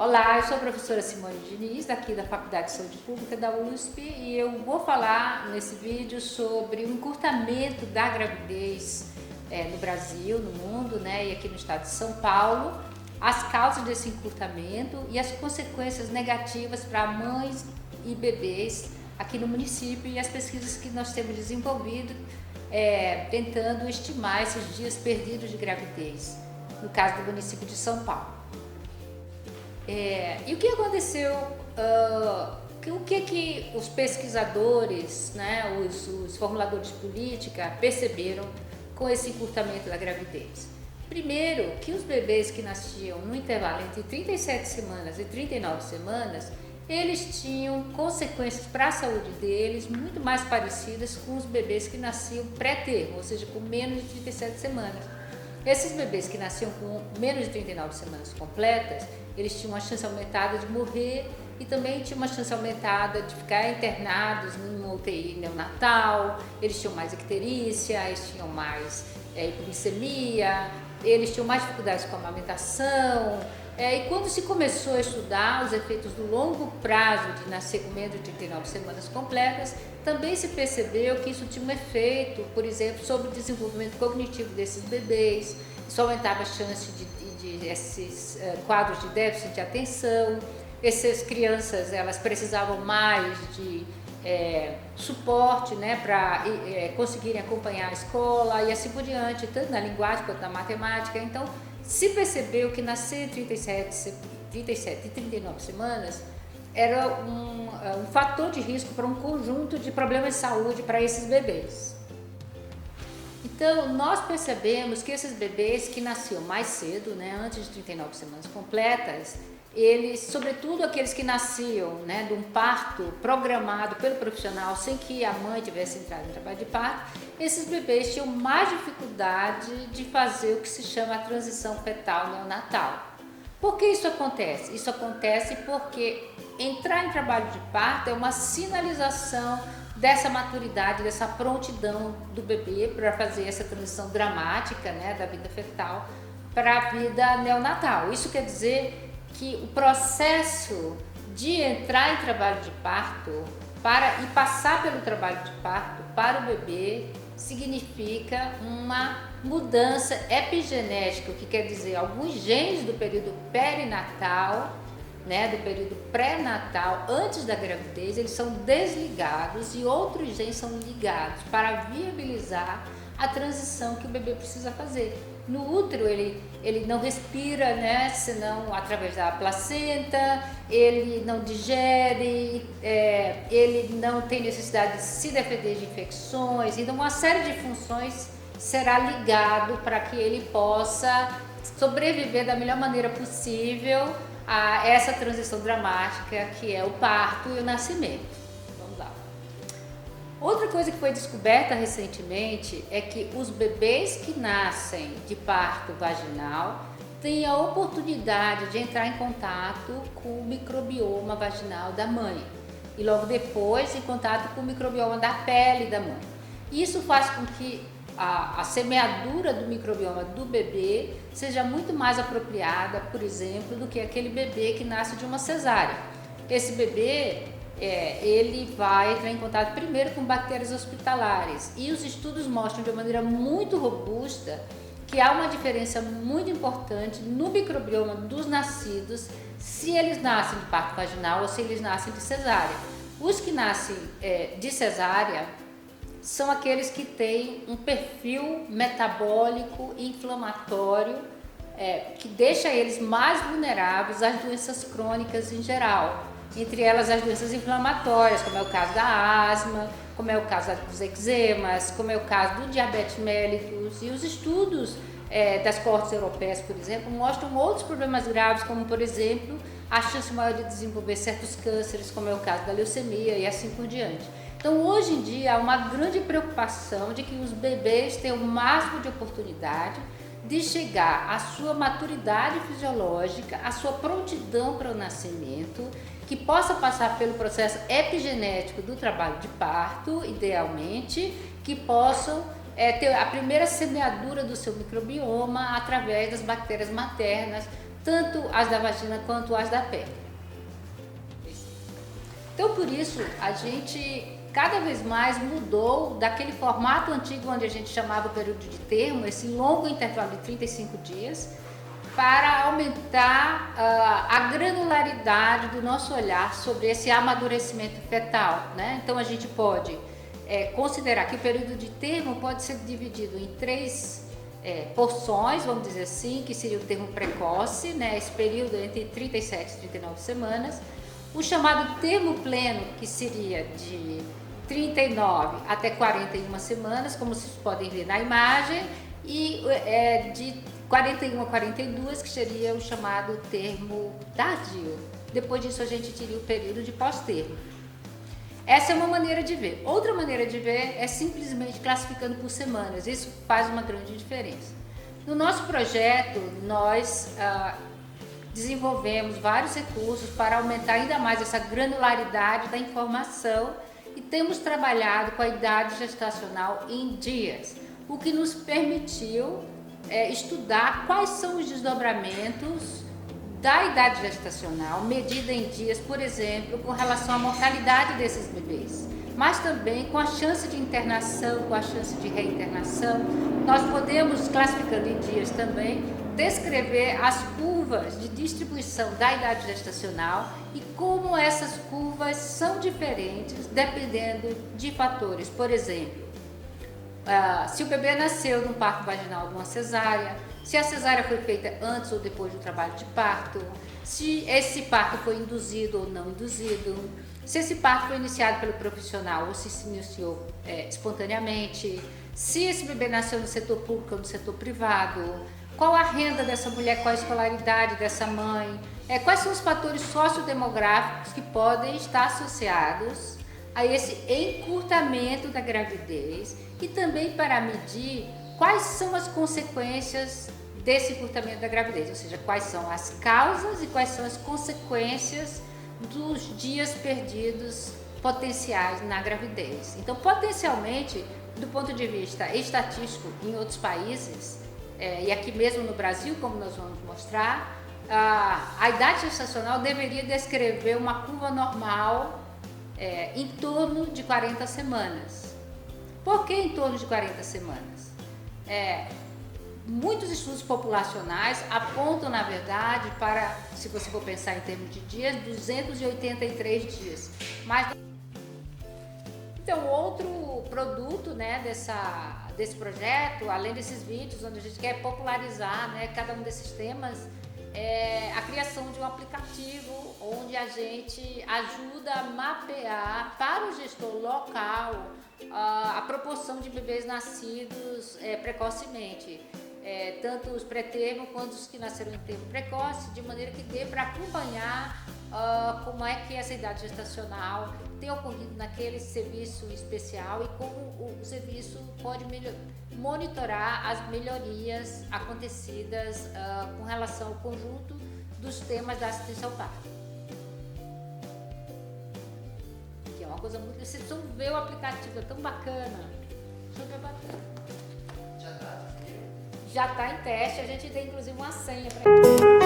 Olá, eu sou a professora Simone Diniz, daqui da Faculdade de Saúde Pública da USP, e eu vou falar nesse vídeo sobre o encurtamento da gravidez no Brasil, no mundo, e aqui no estado de São Paulo, as causas desse encurtamento e as consequências negativas para mães e bebês aqui no município e as pesquisas que nós temos desenvolvido tentando estimar esses dias perdidos de gravidez, no caso do município de São Paulo. E o que aconteceu, o que os pesquisadores, os formuladores de política perceberam com esse encurtamento da gravidez? Primeiro, que os bebês que nasciam no intervalo entre 37 semanas e 39 semanas, eles tinham consequências para a saúde deles muito mais parecidas com os bebês que nasciam pré-termo, ou seja, com menos de 37 semanas. Esses bebês que nasciam com menos de 39 semanas completas, eles tinham uma chance aumentada de morrer e também tinham uma chance aumentada de ficar internados numa UTI neonatal, eles tinham mais icterícia, eles tinham mais hipoglicemia, eles tinham mais dificuldades com a amamentação. E quando se começou a estudar os efeitos do longo prazo de nascer com menos de 39 semanas completas, também se percebeu que isso tinha um efeito, por exemplo, sobre o desenvolvimento cognitivo desses bebês, isso aumentava a chance de esses quadros de déficit de atenção, essas crianças elas precisavam mais de suporte para conseguirem acompanhar a escola e assim por diante, tanto na linguagem quanto na matemática. Então, se percebeu que nascer entre 37 e 39 semanas era um fator de risco para um conjunto de problemas de saúde para esses bebês. Então, nós percebemos que esses bebês que nasciam mais cedo, antes de 39 semanas completas, eles, sobretudo aqueles que nasciam de um parto programado pelo profissional sem que a mãe tivesse entrado em trabalho de parto, esses bebês tinham mais dificuldade de fazer o que se chama a transição fetal neonatal. Por que isso acontece? Isso acontece porque entrar em trabalho de parto é uma sinalização dessa maturidade, dessa prontidão do bebê para fazer essa transição dramática da vida fetal para a vida neonatal. Isso quer dizer que o processo de entrar em trabalho de parto e passar pelo trabalho de parto para o bebê significa uma mudança epigenética, o que quer dizer alguns genes do período perinatal, do período pré-natal, antes da gravidez, eles são desligados e outros genes são ligados para viabilizar a transição que o bebê precisa fazer. No útero ele não respira, senão através da placenta, ele não digere, ele não tem necessidade de se defender de infecções, então uma série de funções será ligado para que ele possa sobreviver da melhor maneira possível a essa transição dramática que é o parto e o nascimento. Vamos lá. Outra coisa que foi descoberta recentemente é que os bebês que nascem de parto vaginal têm a oportunidade de entrar em contato com o microbioma vaginal da mãe e logo depois em contato com o microbioma da pele da mãe. Isso faz com que a semeadura do microbioma do bebê seja muito mais apropriada, por exemplo, do que aquele bebê que nasce de uma cesárea. Esse bebê ele vai entrar em contato primeiro com bactérias hospitalares e os estudos mostram de uma maneira muito robusta que há uma diferença muito importante no microbioma dos nascidos se eles nascem de parto vaginal ou se eles nascem de cesárea. Os que nascem de cesárea são aqueles que têm um perfil metabólico e inflamatório que deixa eles mais vulneráveis às doenças crônicas em geral, entre elas as doenças inflamatórias, como é o caso da asma, como é o caso dos eczemas, como é o caso do diabetes mellitus, e os estudos das coortes europeias, por exemplo, mostram outros problemas graves, como por exemplo a chance maior de desenvolver certos cânceres, como é o caso da leucemia e assim por diante. Então, hoje em dia, há uma grande preocupação de que os bebês tenham o máximo de oportunidade de chegar à sua maturidade fisiológica, à sua prontidão para o nascimento, que possa passar pelo processo epigenético do trabalho de parto, idealmente, que possam ter a primeira semeadura do seu microbioma através das bactérias maternas tanto as da vagina quanto as da pele. Então, por isso, a gente cada vez mais mudou daquele formato antigo onde a gente chamava o período de termo, esse longo intervalo de 35 dias, para aumentar a granularidade do nosso olhar sobre esse amadurecimento fetal, né? Então, a gente pode considerar que o período de termo pode ser dividido em três porções, vamos dizer assim, que seria o termo precoce, né? Esse período entre 37 e 39 semanas, o chamado termo pleno, que seria de 39 até 41 semanas, como vocês podem ver na imagem, e de 41 a 42, que seria o chamado termo tardio. Depois disso a gente teria o período de pós-termo. Essa é uma maneira de ver. Outra maneira de ver é simplesmente classificando por semanas. Isso faz uma grande diferença. No nosso projeto, nós desenvolvemos vários recursos para aumentar ainda mais essa granularidade da informação e temos trabalhado com a idade gestacional em dias, o que nos permitiu estudar quais são os desdobramentos da idade gestacional, medida em dias, por exemplo, com relação à mortalidade desses bebês, mas também com a chance de internação, com a chance de reinternação. Nós podemos, classificando em dias também, descrever as curvas de distribuição da idade gestacional e como essas curvas são diferentes dependendo de fatores. Por exemplo, se o bebê nasceu num parto vaginal ou de uma cesárea, se a cesárea foi feita antes ou depois do trabalho de parto, se esse parto foi induzido ou não induzido, se esse parto foi iniciado pelo profissional ou se iniciou espontaneamente, se esse bebê nasceu no setor público ou no setor privado, qual a renda dessa mulher, qual a escolaridade dessa mãe, quais são os fatores sociodemográficos que podem estar associados a esse encurtamento da gravidez e também para medir quais são as consequências desse encurtamento da gravidez, ou seja, quais são as causas e quais são as consequências dos dias perdidos potenciais na gravidez. Então, potencialmente, do ponto de vista estatístico, em outros países, e aqui mesmo no Brasil, como nós vamos mostrar, a idade gestacional deveria descrever uma curva normal em torno de 40 semanas. Por que em torno de 40 semanas? Muitos estudos populacionais apontam, na verdade, para, se você for pensar em termos de dias, 283 dias. Então, outro produto, né, desse projeto, além desses vídeos, onde a gente quer popularizar, né, cada um desses temas, é a criação de um aplicativo onde a gente ajuda a mapear para o gestor local a proporção de bebês nascidos precocemente, tanto os pré-termo quanto os que nasceram em termo precoce, de maneira que dê para acompanhar como é que essa idade gestacional tem ocorrido naquele serviço especial e como o serviço pode monitorar as melhorias acontecidas com relação ao conjunto dos temas da assistência ao parto. Que é uma coisa muito... Vocês precisam ver o aplicativo, é tão bacana. Super bacana. Já está? Já está em teste, a gente tem inclusive uma senha para